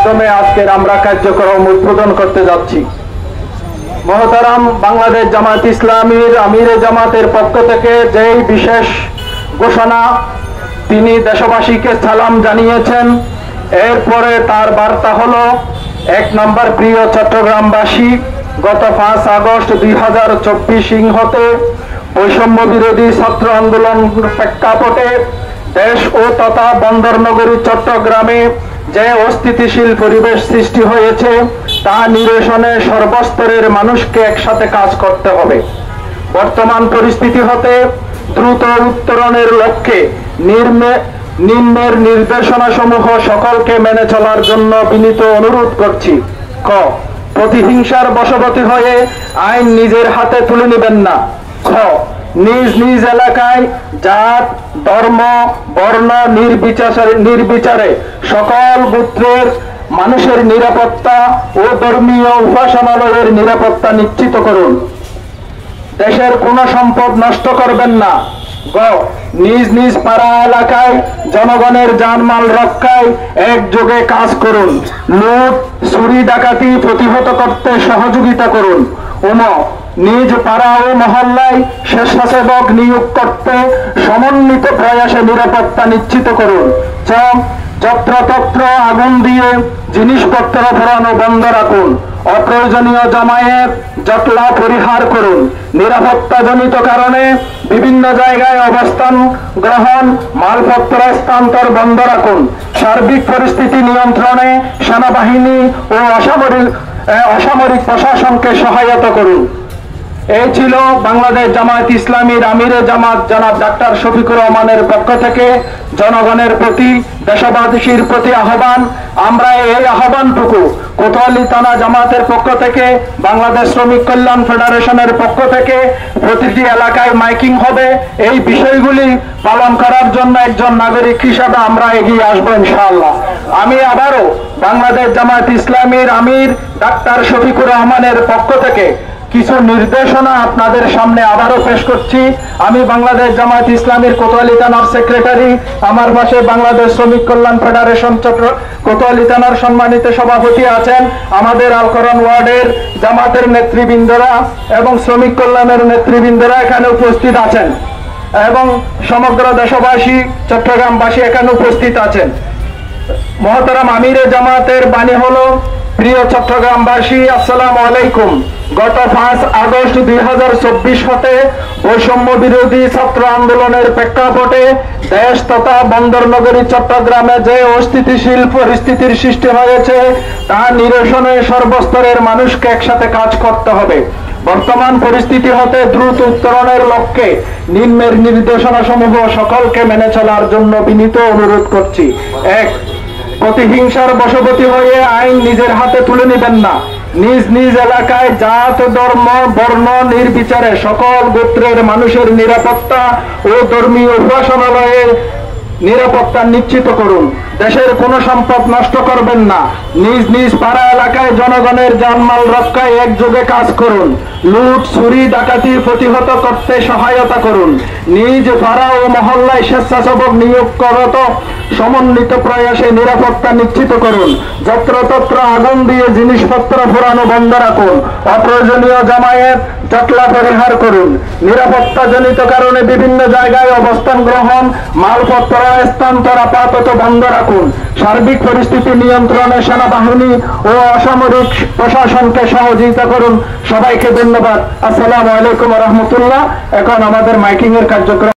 মাধ্যমে আজকের আমরা কার্যক্রম উদ্বোধন করতে যাচ্ছি। মহতারাম বাংলাদেশ জামায়াত ইসলামীর আমিরে জামাতের পক্ষ থেকে যেই বিশেষ ঘোষণা তিনি দেশবাসীকে সালাম জানিয়েছেন, এরপরে তার বার্তা হলো, 1 নম্বর, প্রিয় চট্টগ্রামবাসী, গত 5 আগস্ট 2024 হতে বৈষম্য বিরোধী ছাত্র আন্দোলন প্রেক্ষাপটে দেশ ও তথা বন্দর নগরী চট্টগ্রামে যে অস্থিতিশীল পরিবেশ সৃষ্টি হয়েছে তা নিরসনে সর্বস্তরের মানুষকে একসাথে কাজ করতে হবে। বর্তমান পরিস্থিতি হতে দ্রুত উত্তরণের লক্ষ্যে নিম্নের নির্দেশনাসমূহ সকলকে মেনে চলার জন্য বিনীত অনুরোধ করছি। ক, প্রতিহিংসার বশবর্তী হয়ে আইন নিজের হাতে তুলে নেবেন না। খ, নিজ নিজ এলাকায় জাত, ধর্ম, বর্ণ নির্বিচারে সকল গোত্রের মানুষের নিরাপত্তা ও ধর্মীয় উপাসনালয়ের নিরাপত্তা নিশ্চিত করুন। দেশের কোনো সম্পদ নষ্ট করবেন না। গ, নিজ নিজ পাড়া এলাকায় জনগণের জানমাল রক্ষায় একযোগে কাজ করুন। লুট, চুরি, ডাকাতি প্রতিহত করতে সহযোগিতা করুন। উম, নিজ পাড়া ও মহল্লায় স্বেচ্ছাসেবক নিয়োগ করতে সমন্বিত প্রয়াসে নিরাপত্তা নিশ্চিত করুন। চ, যত্রতত্র আগুন দিয়ে জিনিসপত্র ভরানো বন্ধ রাখুন। অপ্রয়োজনীয় জমায়েত জটলা পরিহার করুন। নিরাপত্তাজনিত কারণে বিভিন্ন জায়গায় অবস্থান গ্রহণ, মালপত্র স্থানান্তর বন্ধ রাখুন। সার্বিক পরিস্থিতি নিয়ন্ত্রণে সেনাবাহিনী ও অসামরিক প্রশাসনকে সহায়তা করুন। এই ছিল বাংলাদেশ জামায়াত ইসলামীর আমিরে জামাত জনাব ডাক্তার শফিকুর রহমানের পক্ষ থেকে জনগণের প্রতি, দেশবাসীর প্রতি আহ্বান। আমরা এই আহ্বানটুকু কোতোয়ালি থানা জামাতের পক্ষ থেকে, বাংলাদেশ শ্রমিক কল্যাণ ফেডারেশনের পক্ষ থেকে প্রতিটি এলাকায় মাইকিং হবে। এই বিষয়গুলি পালন করার জন্য একজন নাগরিক হিসাবে আমরা এগিয়ে আসবো ইনশাআল্লাহ। আমি আবারও বাংলাদেশ জামায়াত ইসলামীর আমির ডাক্তার শফিকুর রহমানের পক্ষ থেকে কিছু নির্দেশনা আপনাদের সামনে আবারও পেশ করছি। আমি বাংলাদেশ জামায়াত ইসলামীর কোতোয়ালি থানার সেক্রেটারি, আমার পাশে বাংলাদেশ শ্রমিক কল্যাণ ফেডারেশন কোতোয়ালি থানার সম্মানিত সভাপতি আছেন, আমাদের আলকরণ ওয়ার্ডের জামাতের নেতৃবৃন্দরা এবং শ্রমিক কল্যাণের নেতৃবৃন্দরা এখানে উপস্থিত আছেন এবং সমগ্র দেশবাসী, চট্টগ্রামবাসী এখানে উপস্থিত আছেন। মহতারাম আমিরে জামাতের বাণী হলো, প্রিয় চট্টগ্রামবাসী, আসসালামু আলাইকুম। গত 5 আগস্ট 2024 হতে বৈষম্য বিরোধী ছাত্র আন্দোলনের প্রেক্ষাপটে দেশ তথা বন্দর নগরী চট্টগ্রামে যে অস্থিতিশীল পরিস্থিতির সৃষ্টি হয়েছে তা নিরসনে সর্বস্তরের মানুষকে একসাথে কাজ করতে হবে। বর্তমান পরিস্থিতি হতে দ্রুত উত্তরণের লক্ষ্যে নিম্নের নির্দেশনাসমূহ সকলকে মেনে চলার জন্য বিনীত অনুরোধ করছি। 1, প্রতিহিংসার বশবর্তী হয়ে আইন নিজের হাতে তুলে নেবেন না। নিজ নিজ এলাকায় জাত, ধর্ম, বর্ণ নির্বিচারে সকল গোত্রের মানুষের নিরাপত্তা ও ধর্মীয় উপাসনালয়ের নিরাপত্তা নিশ্চিত করুন। দেশের কোনো সম্পদ নষ্ট করবেন না। নিজ নিজ পাড়া এলাকায় জনগণের জানমাল রক্ষায় একযোগে কাজ করুন। লুট, চুরি, ডাকাতি প্রতিহত করতে সহায়তা করুন। নিজ পাড়া ও মহল্লায় স্বেচ্ছাসেবক নিয়োগ করত সমন্বিত প্রয়াসে নিরাপত্তা নিশ্চিত করুন। যত্রতত্র আগুন দিয়ে জিনিসপত্র ভরানো বন্ধ রাখুন। অপ্রয়োজনীয় জামায়াত জটলা পরিহার করুন। নিরাপত্তাজনিত কারণে বিভিন্ন জায়গায় অবস্থান গ্রহণ, মালপত্র স্থানান্তর আপাতত বন্ধ রাখুন। সার্বিক পরিস্থিতি নিয়ন্ত্রণে সেনাবাহিনী ও অসামরিক প্রশাসনকে সহযোগিতা করুন। সবাইকে ধন্যবাদ। আসসালামু আলাইকুম ওয়া রাহমাতুল্লাহ। এখন আমাদের মাইকিং এর কার্যক্রম